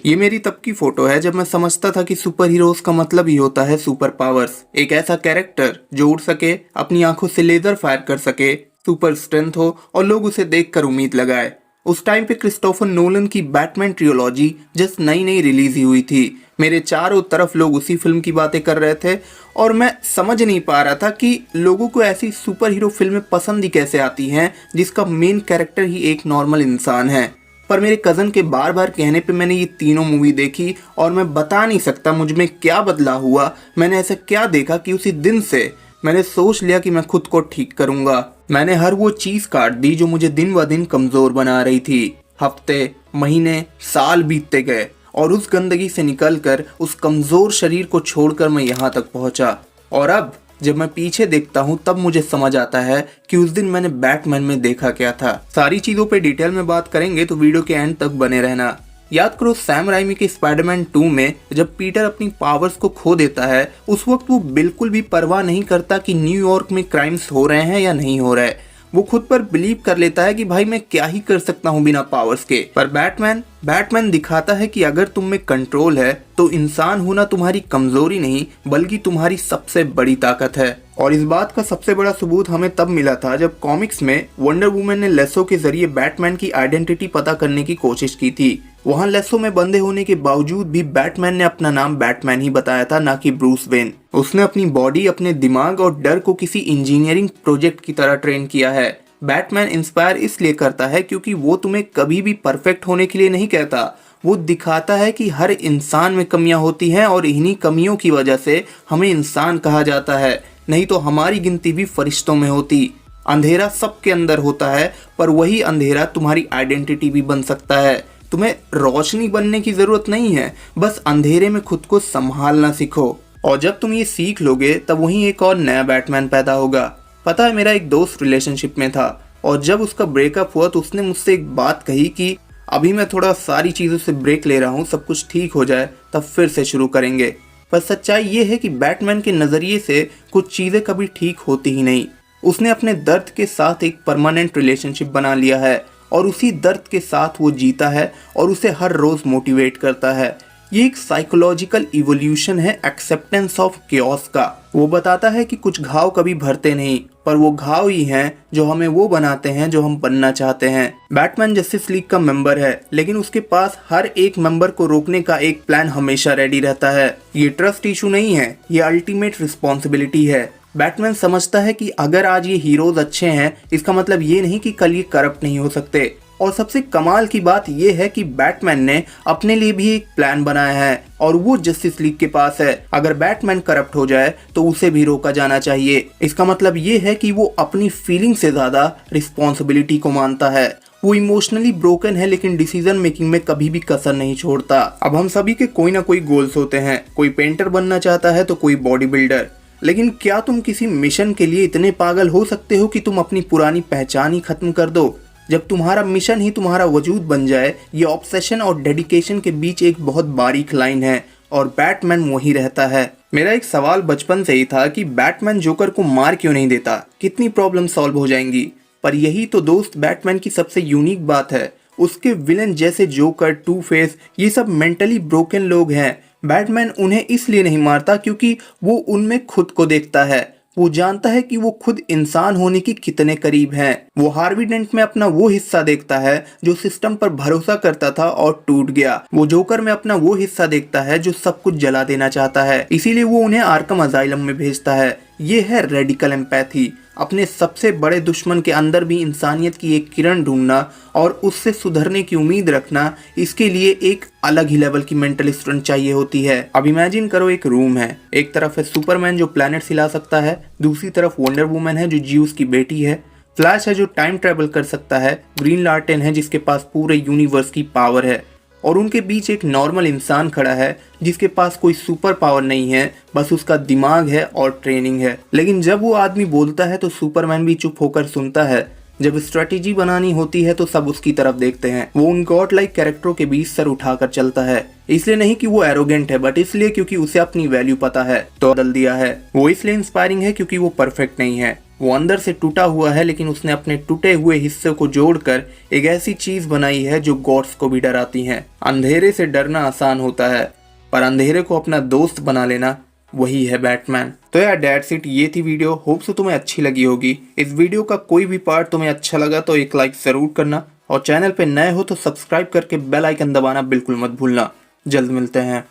ये मेरी तब की फोटो है जब मैं समझता था कि सुपर हीरोज का मतलब ही होता है सुपर पावर्स। एक ऐसा कैरेक्टर जो उड़ सके, अपनी आंखों से लेजर फायर कर सके, सुपर स्ट्रेंथ हो और लोग उसे देखकर उम्मीद लगाए। उस टाइम पे क्रिस्टोफर नोलन की बैटमैन ट्रियोलॉजी जस्ट नई नई रिलीज ही हुई थी। मेरे चारों तरफ लोग उसी फिल्म की बातें कर रहे थे और मैं समझ नहीं पा रहा था कि लोगों को ऐसी सुपर हीरो फिल्में पसंद ही कैसे आती हैं जिसका मेन कैरेक्टर ही एक नॉर्मल इंसान है। पर मेरे कज़न के बार बार कहने पे मैंने ये तीनों मूवी देखी और मैं बता नहीं सकता मुझ में क्या बदला हुआ। मैंने ऐसा क्या देखा कि उसी दिन से मैंने सोच लिया कि मैं खुद को ठीक करूंगा। मैंने हर वो चीज़ काट दी जो मुझे दिन ब दिन कमज़ोर बना रही थी। हफ्ते, महीने, साल बीतते गए और उस गंदगी से निकलकर उस कमज़ोर शरीर को छोड़कर मैं यहाँ तक पहुँचा। और अब जब मैं पीछे देखता हूँ तब मुझे समझ आता है कि उस दिन मैंने बैटमैन में देखा क्या था। सारी चीज़ों पे डिटेल में बात करेंगे तो वीडियो के एंड तक बने रहना। याद करो सैम राइमी के स्पाइडरमैन 2 में जब पीटर अपनी पावर्स को खो देता है, उस वक्त वो बिल्कुल भी परवाह नहीं करता कि न्यूयॉर्क में क्राइम्स हो रहे हैं या नहीं हो रहे। वो खुद पर बिलीव कर लेता है कि भाई मैं क्या ही कर सकता हूँ बिना पावर्स के। पर बैटमैन दिखाता है कि अगर तुम में कंट्रोल है तो इंसान होना तुम्हारी कमजोरी नहीं बल्कि तुम्हारी सबसे बड़ी ताकत है। और इस बात का सबसे बड़ा सबूत हमें तब मिला था जब कॉमिक्स में वंडर वुमन ने लेसो के जरिए बैटमैन की आइडेंटिटी पता करने की कोशिश की थी। वहाँ लेसो में बंधे होने के बावजूद भी बैटमैन ने अपना नाम बैटमैन ही बताया था, ना कि ब्रूस वेन। उसने अपनी बॉडी, अपने दिमाग और डर को किसी इंजीनियरिंग प्रोजेक्ट की तरह ट्रेन किया है। बैटमैन इंस्पायर इसलिए करता है क्योंकि वो तुम्हें कभी भी परफेक्ट होने के लिए नहीं कहता। वो दिखाता है कि हर इंसान में कमियां होती हैं और इन्हीं कमियों की वजह से हमें इंसान कहा जाता है, नहीं तो हमारी गिनती भी फरिश्तों में होती। अंधेरा सबके अंदर होता है पर वही अंधेरा तुम्हारी आइडेंटिटी भी बन सकता है। तुम्हें रोशनी बनने की जरूरत नहीं है, बस अंधेरे में खुद को संभालना सीखो। और जब तुम ये सीख लोगे तब वहीं एक और नया बैटमैन पैदा होगा। पता है, मेरा एक दोस्त रिलेशनशिप में था और जब उसका ब्रेकअप हुआ तो उसने मुझसे एक बात कही कि अभी मैं थोड़ा सारी चीज़ों से ब्रेक ले रहा हूँ, सब कुछ ठीक हो जाए तब फिर से शुरू करेंगे। पर सच्चाई ये है कि बैटमैन के नज़रिए से कुछ चीज़ें कभी ठीक होती ही नहीं। उसने अपने दर्द के साथ एक परमानेंट रिलेशनशिप बना लिया है और उसी दर्द के साथ वो जीता है और उसे हर रोज़ मोटिवेट करता है। ये एक साइकोलॉजिकल इवोल्यूशन है एक्सेप्टेंस ऑफ केओस का। वो बताता है कि कुछ घाव कभी भरते नहीं पर वो घाव ही हैं जो हमें वो बनाते हैं जो हम बनना चाहते हैं। बैटमैन जस्टिस लीग का मेंबर है लेकिन उसके पास हर एक मेंबर को रोकने का एक प्लान हमेशा रेडी रहता है। ये ट्रस्ट इशू नहीं है, ये अल्टीमेट रिस्पॉन्सिबिलिटी है। बैटमैन समझता है कि अगर आज ये हीरोज अच्छे हैं इसका मतलब ये नहीं कि कल ये करप्ट नहीं हो सकते। और सबसे कमाल की बात यह है कि बैटमैन ने अपने लिए भी एक प्लान बनाया है और वो जस्टिस लीग के पास है। अगर बैटमैन करप्ट हो जाए तो उसे भी रोका जाना चाहिए। इसका मतलब ये है कि वो अपनी फीलिंग से ज्यादा रिस्पॉन्सिबिलिटी को मानता है। वो इमोशनली ब्रोकन है लेकिन डिसीजन मेकिंग में कभी भी कसर नहीं छोड़ता। अब हम सभी के कोई ना कोई गोल्स होते हैं, कोई पेंटर बनना चाहता है तो कोई बॉडी बिल्डर। लेकिन क्या तुम किसी मिशन के लिए इतने पागल हो सकते हो कि तुम अपनी पुरानी पहचान ही खत्म कर दो? जब तुम्हारा मिशन ही तुम्हारा वजूद बन जाए, ये ऑब्सेशन और डेडिकेशन के बीच एक बहुत बारीक लाइन है और बैटमैन वही रहता है। मेरा एक सवाल बचपन से ही था कि बैटमैन जोकर को मार क्यों नहीं देता, कितनी प्रॉब्लम सॉल्व हो जाएंगी। पर यही तो दोस्त बैटमैन की सबसे यूनिक बात है। उसके विलन जैसे जोकर, टू फेस, ये सब मेंटली ब्रोकन लोग हैं। बैटमैन उन्हें इसलिए नहीं मारता क्योंकि वो उनमें खुद को देखता है। वो जानता है कि वो खुद इंसान होने के कितने करीब हैं। वो हार्वी डेंट में अपना वो हिस्सा देखता है जो सिस्टम पर भरोसा करता था और टूट गया। वो जोकर में अपना वो हिस्सा देखता है जो सब कुछ जला देना चाहता है, इसीलिए वो उन्हें आर्कम अजाइलम में भेजता है। ये है रेडिकल एम्पैथी। अपने सबसे बड़े दुश्मन के अंदर भी इंसानियत की एक किरण ढूंढना और उससे सुधरने की उम्मीद रखना, इसके लिए एक अलग ही लेवल की मेंटल स्ट्रेंथ चाहिए होती है। अब इमेजिन करो एक रूम है, एक तरफ है सुपरमैन जो प्लैनेट्स हिला सकता है, दूसरी तरफ वंडर वुमन है जो ज्यूस की बेटी है, फ्लैश है जो टाइम ट्रेवल कर सकता है, ग्रीन लार्टेन है जिसके पास पूरे यूनिवर्स की पावर है और उनके बीच एक नॉर्मल इंसान खड़ा है जिसके पास कोई सुपर पावर नहीं है, बस उसका दिमाग है और ट्रेनिंग है। लेकिन जब वो आदमी बोलता है तो सुपरमैन भी चुप होकर सुनता है। जब स्ट्रेटेजी बनानी होती है तो सब उसकी तरफ देखते हैं। वो उन गॉड लाइक कैरेक्टरों के बीच सर उठाकर चलता है, इसलिए नहीं कि वो एरोगेंट है बट इसलिए क्योंकि उसे अपनी वैल्यू पता है तो बदल दिया है। वो इसलिए इंस्पायरिंग है क्योंकि वो परफेक्ट नहीं है, वो अंदर से टूटा हुआ है, लेकिन उसने अपने टूटे हुए हिस्से को जोड़कर एक ऐसी चीज बनाई है जो गॉड्स को भी डराती है। अंधेरे से डरना आसान होता है, पर अंधेरे को अपना दोस्त बना लेना वही है बैटमैन। तो यार दैट्स इट, ये थी वीडियो। होप सो तुम्हें अच्छी लगी होगी। इस वीडियो का कोई भी पार्ट तुम्हें अच्छा लगा तो एक लाइक जरूर करना, और चैनल पे नए हो तो सब्सक्राइब करके बेल आइकन दबाना बिल्कुल मत भूलना। जल्द मिलते हैं।